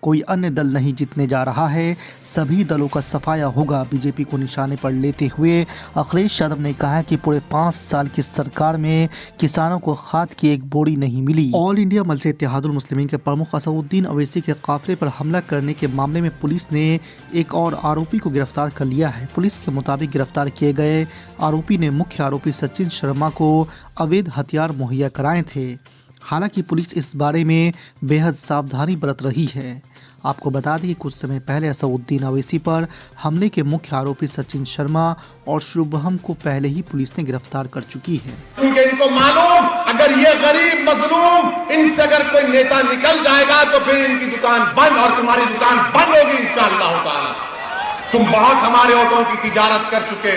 कोई अन्य दल नहीं जीतने जा रहा है, सभी दलों का सफाया होगा। बीजेपी को निशाने पर लेते हुए अखिलेश यादव ने कहा कि पूरे 5 साल की सरकार में किसानों को खाद की एक बोरी नहीं मिली। ऑल इंडिया मजलिस इत्तेहादुल मुस्लिमीन के प्रमुख असदुद्दीन ओवैसी के काफिले पर हमला करने के मामले में पुलिस ने एक और आरोपी को गिरफ्तार कर लिया है। पुलिस के मुताबिक गिरफ्तार किए गए आरोपी ने मुख्य आरोपी सचिन शर्मा को अवैध हथियार मुहैया कराए थे। हालांकि पुलिस इस बारे में बेहद सावधानी बरत रही है। आपको बता दें कि कुछ समय पहले असदुद्दीन ओवैसी पर हमले के मुख्य आरोपी सचिन शर्मा और शुभम को पहले ही पुलिस ने गिरफ्तार कर चुकी है। इनको मालूम अगर ये गरीब मजलूम इनसे अगर कोई नेता निकल जाएगा तो फिर इनकी दुकान बंद और तुम्हारी दुकान बंद होगी इंशाअल्लाह ताला। तुम बहुत हमारे ऑटो की तिजारत कर चुके।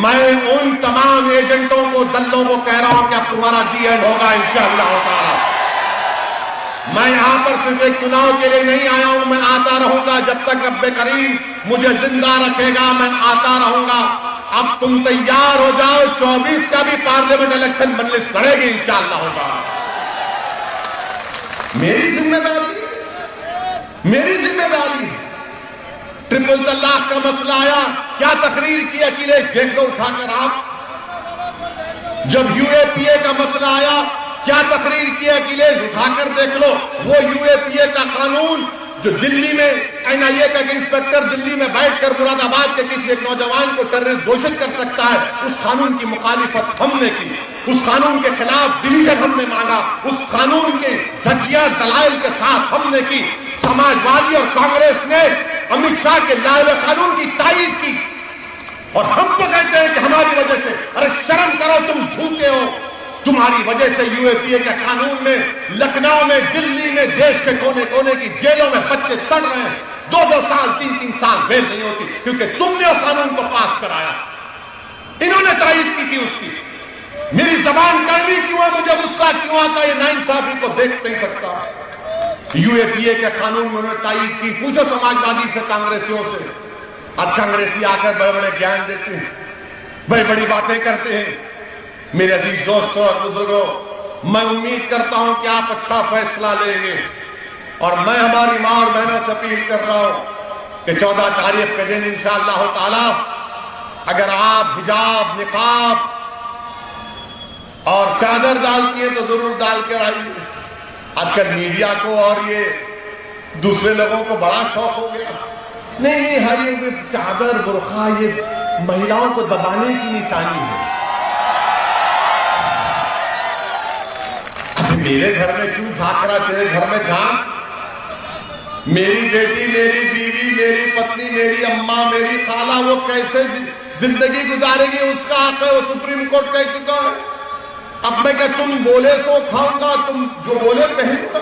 मैं उन तमाम एजेंटों को दल्लों को कह रहा हूं कि अब तुम्हारा डीएन होगा इंशाअल्लाह ताला। मैं यहां पर सिर्फ एक चुनाव के लिए नहीं आया हूं, मैं आता रहूंगा जब तक रब्बे करीम मुझे जिंदा रखेगा, मैं आता रहूंगा। अब तुम तैयार हो जाओ, 24 का भी पार्लियामेंट इलेक्शन मजलिस करेगी इंशाअल्लाह ताला। मेरी जिम्मेदारी ट्रिपल तलाक का मसला आया, क्या तकरीर की अखिलेश, देख लो उठाकर आप। जब यूएपीए का मसला आया, क्या तकरीर की अखिलेश, उठाकर देख लो। वो यूएपीए का कानून जो दिल्ली में एनआईए का इंस्पेक्टर दिल्ली में बैठकर मुरादाबाद के किसी एक नौजवान को टेररिस्ट घोषित कर सकता है, उस कानून की मुखालिफत हमने की। उस कानून के खिलाफ डिवीजन हमने मांगा, उस कानून के धजिया दलाइल के साथ हमने की। समाजवादी और कांग्रेस ने अमित शाह के लाए हुए कानून की तारीफ की और हम तो कहते हैं कि हमारी वजह से, अरे शर्म करो, तुम झूठे हो। तुम्हारी वजह से यूएपीए के कानून में लखनऊ में, दिल्ली में, देश के कोने कोने की जेलों में बच्चे सड़ रहे हैं। 2-2 साल 3-3 साल बेल नहीं होती क्योंकि तुमने उस कानून को पास कराया। इन्होंने तारीफ की थी उसकी। मेरी जबान कड़वी क्यों है, मुझे गुस्सा क्यों आता है, ये नाइंसाफी को देख नहीं सकता। यूएपीए के कानून में उन्होंने तारीफ की। पूछो समाजवादी से, कांग्रेसियों से। अब कांग्रेसी आकर बड़े बड़े ज्ञान देते हैं, बड़ी बड़ी बातें करते हैं। मेरे अजीज दोस्तों और बुजुर्गों, मैं उम्मीद करता हूं कि आप अच्छा फैसला लेंगे और मैं हमारी मां और बहनों से अपील कर रहा हूं कि 14 तारीख के दिन इंशाअल्लाह ताला अगर आप हिजाब, निकाब और चादर डालती है तो जरूर डाल कर आइए। आजकल मीडिया को और ये दूसरे लोगों को बड़ा शौक हो गया, नहीं हर ये चादर बुर्खा ये महिलाओं को दबाने की निशानी है। अभी मेरे घर में क्यों झांक रहा, तेरे घर में झांक। मेरी बेटी, मेरी बीवी, मेरी पत्नी, मेरी अम्मा, मेरी खाला, वो कैसे जिंदगी गुजारेगी, उसका हक है, वो सुप्रीम कोर्ट कह चुका है। अब मैं क्या तुम बोले सो खाऊंगा, तुम जो बोले पहनूंगा।